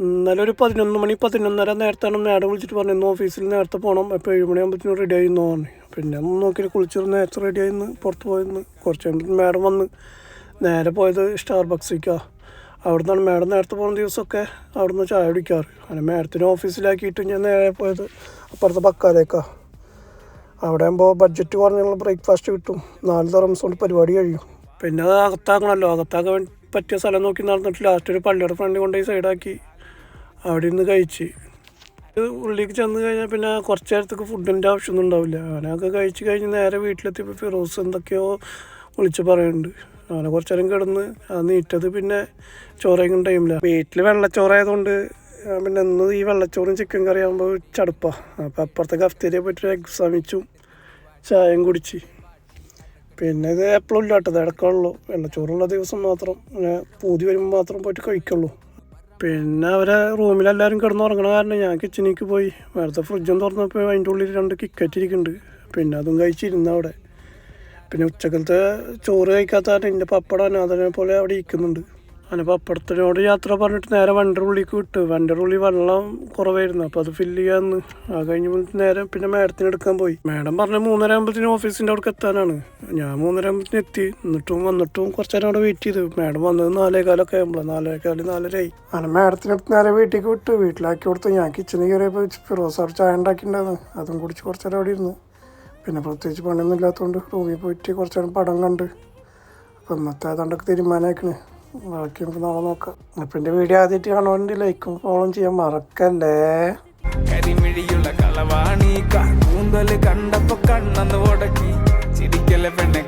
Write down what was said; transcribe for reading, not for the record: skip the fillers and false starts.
ഇന്നലെ ഒരു 11 നേരത്താണ് മാഡം വിളിച്ചിട്ട് പറഞ്ഞു ഇന്ന് ഓഫീസിൽ നേരത്തെ പോകണം. അപ്പോൾ 7 മണിയാകുമ്പോഴത്തേനും റെഡി ആയിന്ന് പറഞ്ഞു. പിന്നെ ഒന്ന് നോക്കി കുളിച്ചിട്ട് നേരത്തെ റെഡി ആയിന്ന് പുറത്ത് പോയിന്ന്. കുറച്ച് കഴിയുമ്പോൾ മാഡം വന്ന് നേരെ പോയത് സ്റ്റാർബക്സിലേക്കാണ്. അവിടെ നിന്നാണ് മാഡം നേരത്തെ പോകുന്ന ദിവസമൊക്കെ അവിടെ നിന്ന് ചായ കുടിക്കാറ്. അങ്ങനെ മാഡത്തിന് ഓഫീസിലാക്കിയിട്ട് ഞാൻ നേരെ പോയത് അപ്പുറത്തെ ബക്കാലേക്കാണ്. അവിടെ ആകുമ്പോൾ ബഡ്ജറ്റ് കുറഞ്ഞുള്ള ബ്രേക്ക്ഫാസ്റ്റ് കിട്ടും. 4 ദിർഹംസ് കൊണ്ട് പരിപാടി കഴിയും. പിന്നെ അത് അകത്താക്കണമല്ലോ, അകത്താക്കാൻ പറ്റിയ സ്ഥലം നോക്കി നടന്നിട്ട് ലാസ്റ്റ് ഒരു പള്ളിയുടെ ഫ്രണ്ടിൽ കൊണ്ടുപോയി സൈഡാക്കി അവിടെ നിന്ന് കഴിച്ച്. ഉള്ളിലേക്ക് ചെന്ന് കഴിഞ്ഞാൽ പിന്നെ കുറച്ച് നേരത്തേക്ക് ഫുഡിൻ്റെ ആവശ്യമൊന്നും ഉണ്ടാവില്ല. അങ്ങനെയൊക്കെ കഴിച്ച് കഴിഞ്ഞ് നേരെ വീട്ടിലെത്തിയപ്പോൾ ഫിറോസ് എന്തൊക്കെയോ വിളിച്ച് പറയുന്നുണ്ട്. അങ്ങനെ കുറച്ച് നേരം കിടന്ന് അത് നീറ്റത് പിന്നെ ചോറയും ടൈമില്ല. വീട്ടിൽ വെള്ളച്ചോറായതുകൊണ്ട് പിന്നെ ഇന്ന് ഈ വെള്ളച്ചോറും ചിക്കൻ കറി ആകുമ്പോൾ ചടുപ്പാണ്. അപ്പോൾ അപ്പുറത്തെ കഫ്തേരിയ പോയിട്ട് എക്സാമിച്ചും ചായയും കുടിച്ച്. പിന്നെ ഇത് എപ്പോഴും ഇല്ലാട്ടത് ഇടയ്ക്കുള്ളൂ. വെള്ളച്ചോറുള്ള ദിവസം മാത്രം അങ്ങനെ പൂതി വരുമ്പോൾ മാത്രം പോയിട്ട് കഴിക്കുള്ളൂ. പിന്നെ അവരെ റൂമിലെല്ലാവരും കിടന്നുറങ്ങണ കാരണം ഞാൻ കിച്ചണിലേക്ക് പോയി. നേരത്തെ ഫ്രിഡ്ജും തുറന്നപ്പോൾ അതിൻ്റെ ഉള്ളിൽ 2 കിക്കറ്റ് ഇരിക്കുന്നുണ്ട്. പിന്നെ അതും കഴിച്ചിരുന്നു അവിടെ. പിന്നെ ഉച്ചക്കലത്തെ ചോറ് കഴിക്കാത്ത കാരണം എൻ്റെ പപ്പടം അതേപോലെ അവിടെ ഇരിക്കുന്നുണ്ട്. അങ്ങനെ പപ്പടത്തിനോട് യാത്ര പറഞ്ഞിട്ട് നേരെ വണ്ടിയുടെ ഉള്ളിലേക്ക് വിട്ടു. വണ്ടിയുടെ ഉള്ളിൽ വെള്ളം കുറവായിരുന്നു. അപ്പോൾ അത് ഫില്ല് ചെയ്യാമെന്ന് കഴിഞ്ഞ് നേരെ പിന്നെ മാഡത്തിന് എടുക്കാൻ പോയി. മാഡം പറഞ്ഞ 3:30 ആകുമ്പോഴത്തേനും ഓഫീസിൻ്റെ അവിടേക്ക് എത്താനാണ്. ഞാൻ 3:30 ആകുമ്പോഴത്തേനും എത്തി. വന്നിട്ടും കുറച്ച് നേരം അവിടെ വെയിറ്റ് ചെയ്തു. മാഡം വന്നത് 4:15 ആകുമ്പോൾ 4:15 4:30 അങ്ങനെ മാഡത്തിനടുത്ത് നേരെ വീട്ടിലേക്ക് വിട്ടു. വീട്ടിലാക്കി കൊടുത്തു. ഞാൻ കിച്ചണിൽ കയറിയപ്പോൾ ഫിറോസ് അവിടെ ചായ ഉണ്ടാക്കിയിട്ടുണ്ടായിരുന്നു. അതും കുടിച്ച് കുറച്ച് നേരം അവിടെ ഇരുന്നു. പിന്നെ പ്രത്യേകിച്ച് പണിയൊന്നും ഇല്ലാത്തതുകൊണ്ട് റൂമിൽ പോയിട്ട് കുറച്ച് നേരം പടം കണ്ട്. അപ്പോൾ ഇന്നത്തെ അതുകൊണ്ടൊക്കെ തീരുമാനമാക്കണേ. ബാക്കി നമുക്ക് നാളെ നോക്കാം. അപ്പം എൻ്റെ വീഡിയോ ആദ്യമായിട്ട് കാണുവാണെങ്കിൽ ലൈക്കും ഫോളോ ചെയ്യാൻ മറക്കല്ലേ. കരിമിഴിയുള്ള കളവാണി കൂന്തല് കണ്ടപ്പോ കണ്ണന്ന് ഉടക്കി ചിരിക്കല പെണ്ണെ